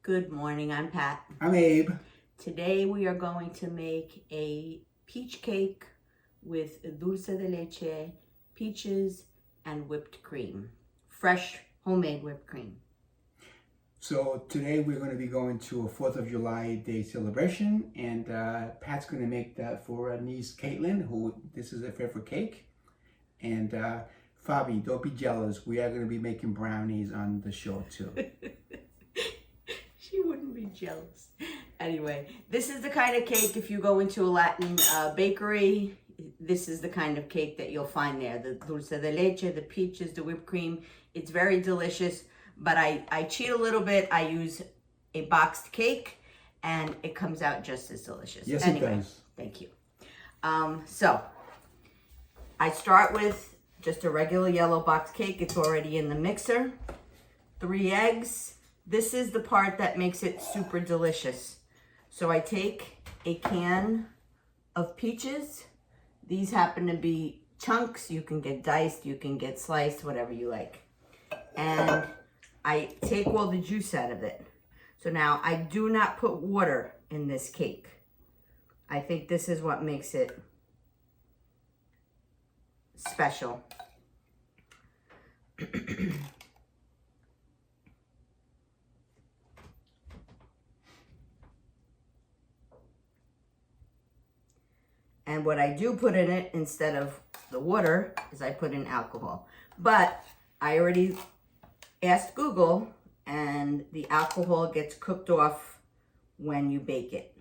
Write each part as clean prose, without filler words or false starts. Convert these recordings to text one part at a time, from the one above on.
Good morning, I'm Pat. I'm Abe. Today we are going to make a peach cake with dulce de leche, peaches, and whipped cream. Fresh homemade whipped cream. So today we're going to be going to a 4th of July Day celebration, and Pat's going to make that for our niece Caitlin, who this is her favorite cake. And Fabi, don't be jealous. We are going to be making brownies on the show too. She wouldn't be jealous. Anyway, this is the kind of cake, if you go into a Latin bakery, this is the kind of cake that you'll find there. The dulce de leche, the peaches, the whipped cream. It's very delicious, but I cheat a little bit. I use a boxed cake, and it comes out just as delicious. Yes, anyway, it does. Thank you. So, I start with just a regular yellow box cake. It's already in the mixer. 3 eggs. This is the part that makes it super delicious. So I take a can of peaches. These happen to be chunks. You can get diced, you can get sliced, whatever you like. And I take all the juice out of it. So now I do not put water in this cake. I think this is what makes it special. And what I do put in it instead of the water is I put in alcohol. But I already asked Google, and the alcohol gets cooked off when you bake it.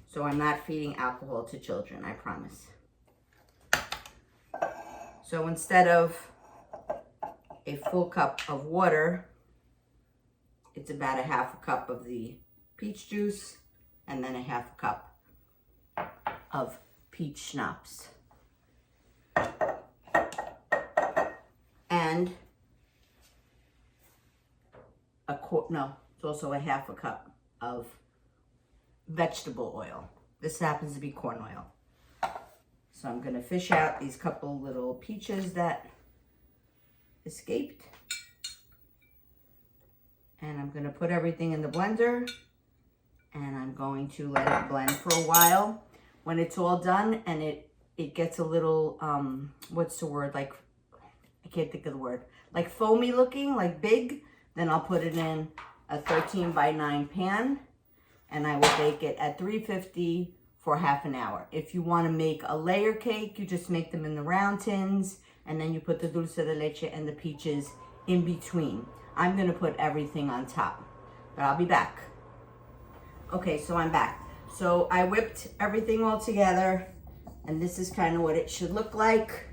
So I'm not feeding alcohol to children, I promise. So instead of a full cup of water, it's about a half a cup of the peach juice and then a half a cup of peach schnapps. And it's also a half a cup of vegetable oil. This happens to be corn oil. So I'm going to fish out these couple little peaches that escaped. And I'm going to put everything in the blender, and I'm going to let it blend for a while. When it's all done and it gets a little, what's the word? Like, I can't think of the word. Like foamy looking, like big, then I'll put it in a 13 by 9 pan, and I will bake it at 350 for half an hour. If you want to make a layer cake, you just make them in the round tins, and then you put the dulce de leche and the peaches in between. I'm going to put everything on top, but I'll be back. Okay, so I'm back. So I whipped everything all together, and this is kind of what it should look like.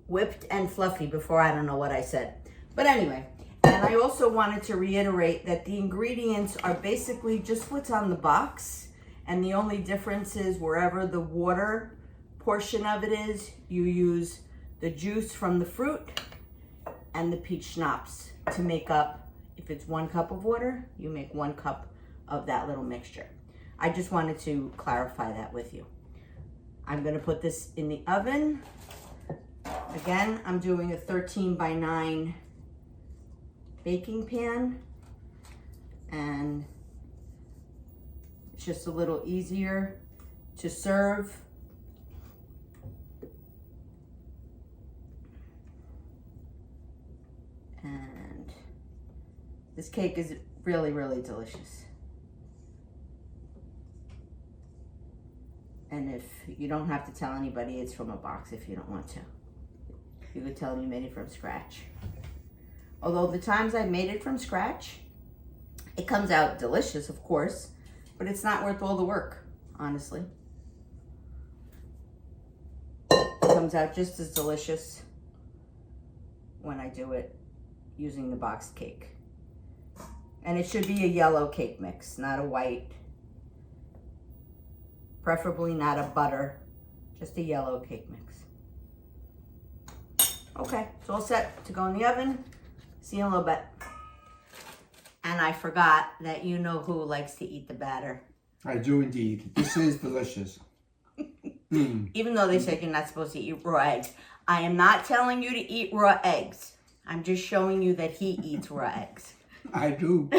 Whipped and fluffy before, I don't know what I said. But anyway, and I also wanted to reiterate that the ingredients are basically just what's on the box, and the only difference is wherever the water portion of it is, you use the juice from the fruit and the peach schnapps to make up. If it's 1 cup of water, you make 1 cup of that little mixture. I just wanted to clarify that with you. I'm going to put this in the oven. Again, I'm doing a 13 by 9 baking pan, and it's just a little easier to serve. And this cake is really, really delicious. And if you don't have to tell anybody it's from a box if you don't want to. You could tell them you made it from scratch. Although the times I made it from scratch, it comes out delicious, of course, but it's not worth all the work, honestly. It comes out just as delicious when I do it using the boxed cake. And it should be a yellow cake mix, not a white. Preferably not a butter, just a yellow cake mix. Okay, it's all set to go in the oven. See you in a little bit. And I forgot that you know who likes to eat the batter. I do indeed. This is delicious. Even though they said you're not supposed to eat raw eggs. I am not telling you to eat raw eggs. I'm just showing you that he eats raw eggs. I do.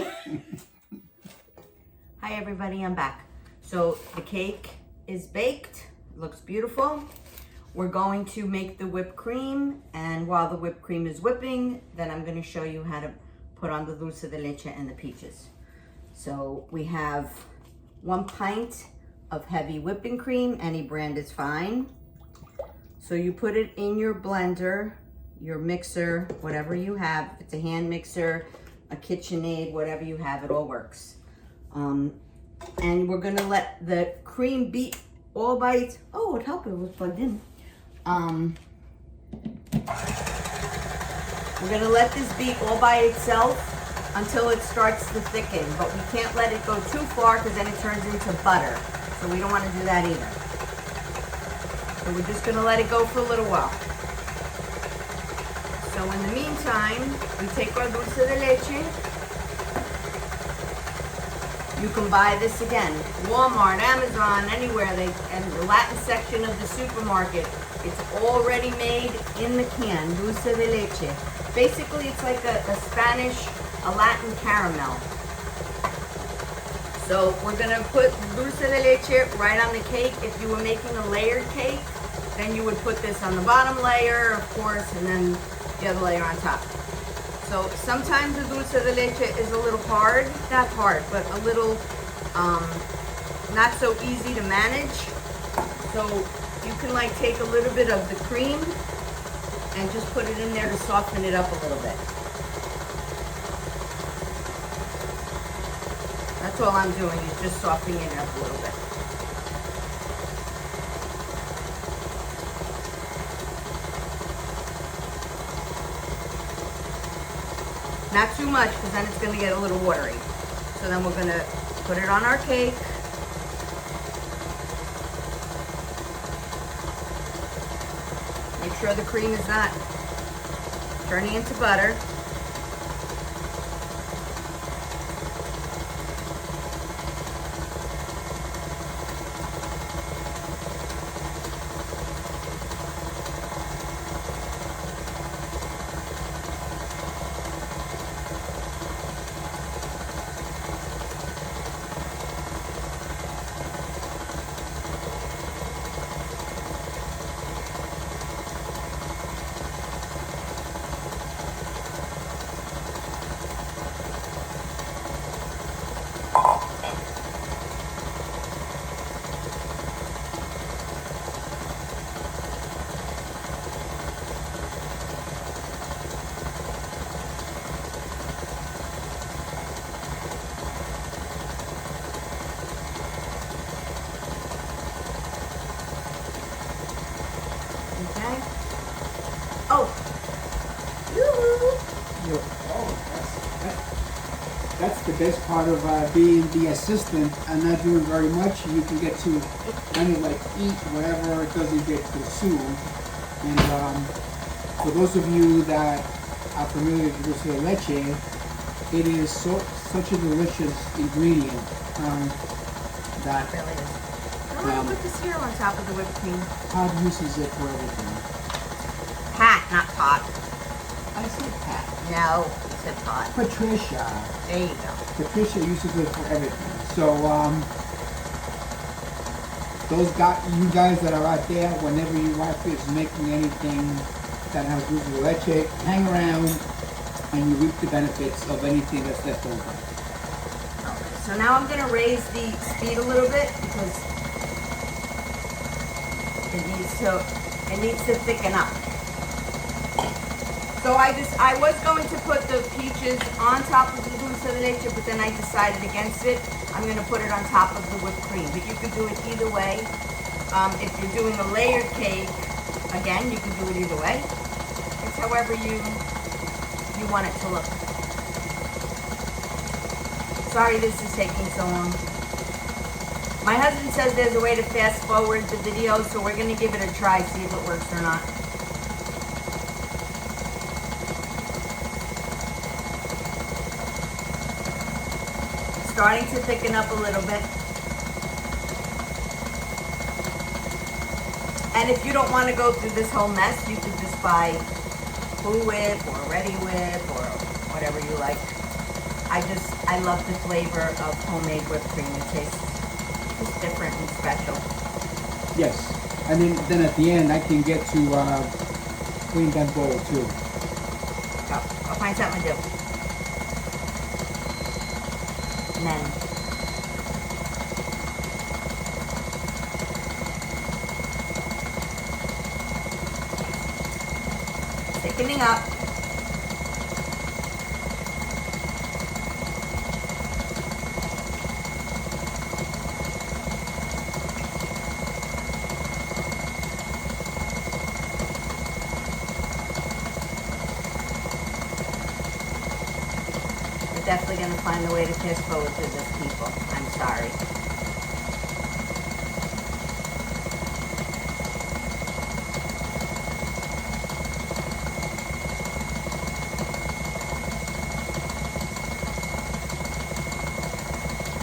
Hi everybody, I'm back. So the cake is baked, looks beautiful. We're going to make the whipped cream, and while the whipped cream is whipping, then I'm going to show you how to put on the dulce de leche and the peaches. So we have 1 pint of heavy whipping cream, any brand is fine. So you put it in your blender, your mixer, whatever you have. If it's a hand mixer, a KitchenAid, whatever you have, it all works. And we're gonna let the cream beat all by its, oh, it helped, it was plugged in. We're gonna let this beat all by itself until it starts to thicken, but we can't let it go too far because then it turns into butter. So we don't wanna do that either. So we're just gonna let it go for a little while. So in the meantime, we take our dulce de leche. You can buy this again, Walmart, Amazon, anywhere, and the Latin section of the supermarket. It's already made in the can, dulce de leche. Basically, it's like a Spanish, a Latin caramel. So we're gonna put dulce de leche right on the cake. If you were making a layered cake, then you would put this on the bottom layer, of course, and then the other layer on top. So sometimes the dulce de leche is a little hard, not hard, but a little not so easy to manage. So you can like take a little bit of the cream and just put it in there to soften it up a little bit. That's all I'm doing, is just softening it up a little bit. Not too much, because then it's going to get a little watery. So then we're going to put it on our cake. Make sure the cream is not turning into butter. That's the best part of being the assistant and not doing very much. You can get to kind of like eat whatever it doesn't get consumed. And for those of you that are familiar with dulce de leche, it is such a delicious ingredient that Really is. I want to put the syrup on top of the whipped cream. Todd uses it for everything. Pat, not pot. I said Pat. No, you said pot. Patricia. There you go. Patricia uses it for everything. So you guys that are out there, whenever your wife is making anything that has dulce de leche, hang around and you reap the benefits of anything that's left over. Okay, so now I'm going to raise the speed a little bit because it needs to thicken up. So I was going to put the peaches on top of the dulce de leche, but then I decided against it. I'm going to put it on top of the whipped cream, but you could do it either way. If you're doing a layered cake, again, you can do it either way. It's however you want it to look. Sorry this is taking so long. My husband says there's a way to fast forward the video, so we're going to give it a try, see if it works or not. It's starting to thicken up a little bit. And if you don't want to go through this whole mess, you could just buy Blue Whip or Ready Whip or whatever you like. I love the flavor of homemade whipped cream. It tastes just different and special. Yes. And then at the end, I can get to clean that bowl too. So, I'll find something to do. And then thickening up. We're definitely going to find a way to fast forward through this, people. I'm sorry.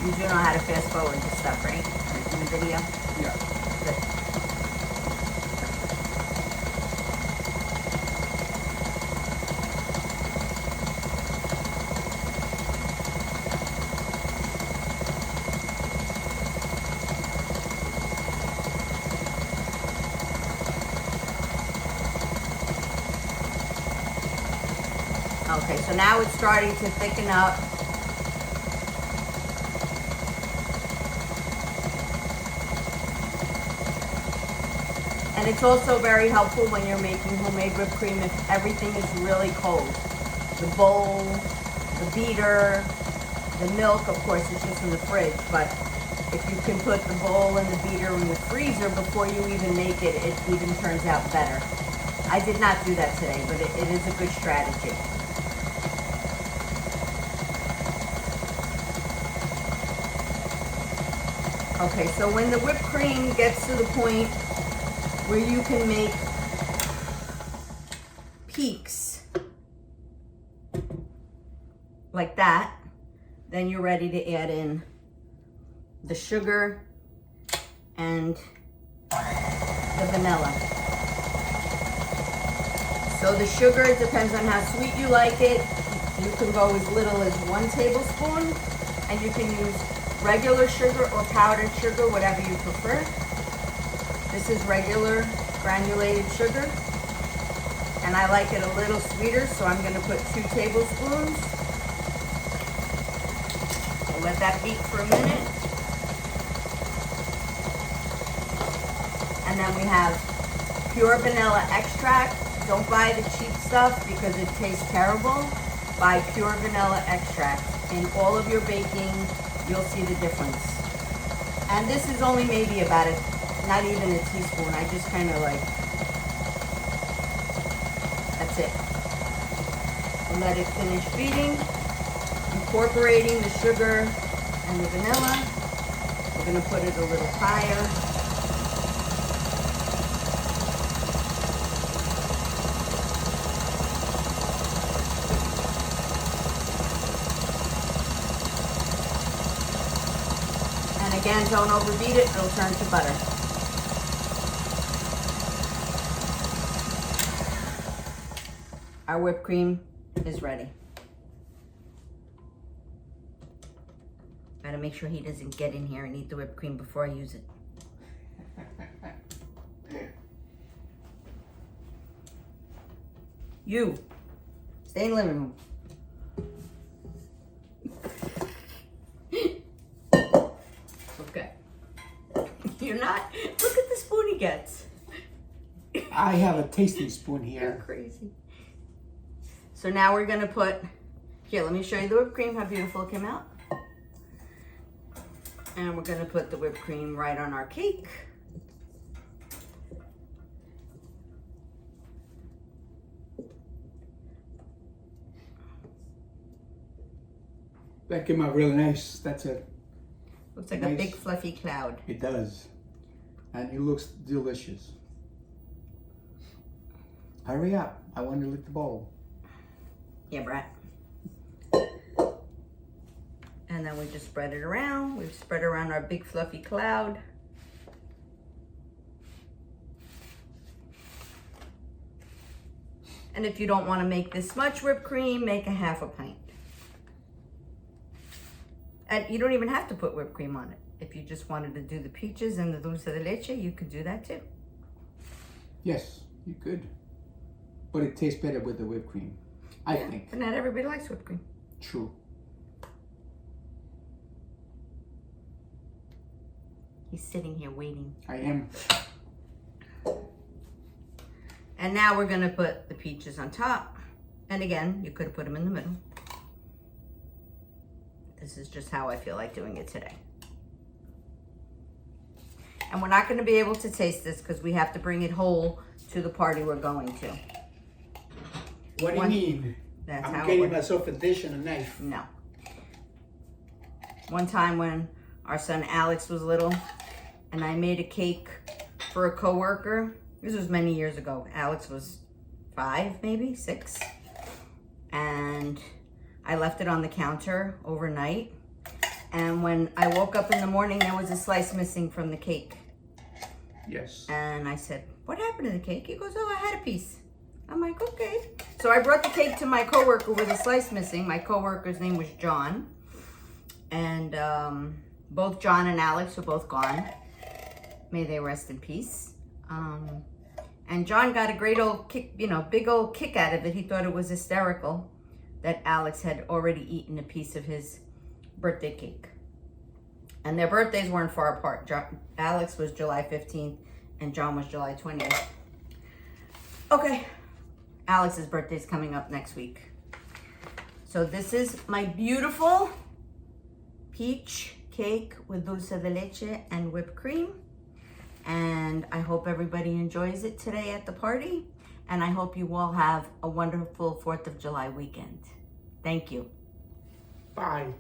You do know how to fast forward this stuff, right? In the video? Yeah. Good. Okay, so now it's starting to thicken up. And it's also very helpful when you're making homemade whipped cream if everything is really cold. The bowl, the beater, the milk, of course, it's just in the fridge, but if you can put the bowl and the beater in the freezer before you even make it, it even turns out better. I did not do that today, but it is a good strategy. Okay, so when the whipped cream gets to the point where you can make peaks like that, then you're ready to add in the sugar and the vanilla. So the sugar, it depends on how sweet you like it. You can go as little as 1 tablespoon, and you can use regular sugar or powdered sugar, whatever you prefer. This is regular granulated sugar, and I like it a little sweeter, so I'm going to put 2 tablespoons. I'll let that beat for a minute. And then we have pure vanilla extract. Don't buy the cheap stuff because it tastes terrible. Buy pure vanilla extract. In all of your baking, you'll see the difference. And this is only maybe about not even a teaspoon. I just kind of like, that's it. We'll let it finish beating, incorporating the sugar and the vanilla. We're going to put it a little higher. And again, don't overbeat it, it'll turn to butter. Our whipped cream is ready. Gotta make sure he doesn't get in here and eat the whipped cream before I use it. You, stay in the living room. Okay. You're not, look at the spoon he gets. I have a tasting spoon here. You're crazy. So now we're gonna put, here, let me show you the whipped cream, how beautiful it came out. And we're gonna put the whipped cream right on our cake. That came out really nice. That's it. Looks like Nice. a big fluffy cloud. It does. And it looks delicious. Hurry up. I want to lick the bowl. Yeah, Brett. And then we just spread it around. We've spread around our big fluffy cloud. And if you don't want to make this much whipped cream, make a half a pint. And you don't even have to put whipped cream on it. If you just wanted to do the peaches and the dulce de leche, you could do that too. Yes, you could. But it tastes better with the whipped cream, I think. But not everybody likes whipped cream. True. He's sitting here waiting. I am. And now we're gonna put the peaches on top. And again, you could have put them in the middle. This is just how I feel like doing it today. And we're not gonna be able to taste this because we have to bring it whole to the party we're going to. What do you mean? That's I'm how it getting works. myself a dish and a knife. No. One time when our son Alex was little and I made a cake for a coworker. This was many years ago. Alex was 5, maybe 6. And I left it on the counter overnight. And when I woke up in the morning, there was a slice missing from the cake. Yes. And I said, what happened to the cake? He goes, oh, I had a piece. I'm like, okay. So I brought the cake to my coworker with a slice missing. My coworker's name was John. And both John and Alex are both gone. May they rest in peace. And John got a great old kick, you know, big old kick out of it. He thought it was hysterical that Alex had already eaten a piece of his birthday cake. And their birthdays weren't far apart. Alex was July 15th and John was July 20th. Okay, Alex's birthday is coming up next week. So this is my beautiful peach cake with dulce de leche and whipped cream. And I hope everybody enjoys it today at the party. And I hope you all have a wonderful 4th of July weekend. Thank you. Bye.